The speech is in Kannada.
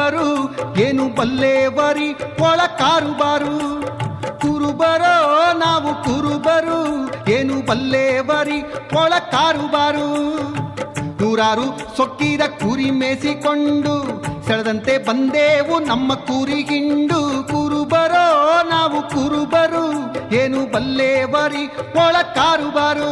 ಕುರುಬರು ಏನು ಬಲ್ಲೇವರಿ ಒಳ ಕಾರುಬಾರು. ಕುರುಬರೋ ನಾವು ಕುರುಬರು ಏನು ಬಲ್ಲೇವರಿ ಒಳ ಕಾರುಬಾರು. ನೂರಾರು ಸೊಕ್ಕಿದ ಕುರಿ ಮೇಸಿಕೊಂಡು ಸೆಳೆದಂತೆ ಬಂದೇವು ನಮ್ಮ ಕುರಿಗಿಂಡು. ಕುರುಬರೋ ನಾವು ಕುರುಬರು ಏನು ಬಲ್ಲೇವರಿ ಒಳ ಕಾರುಬಾರು.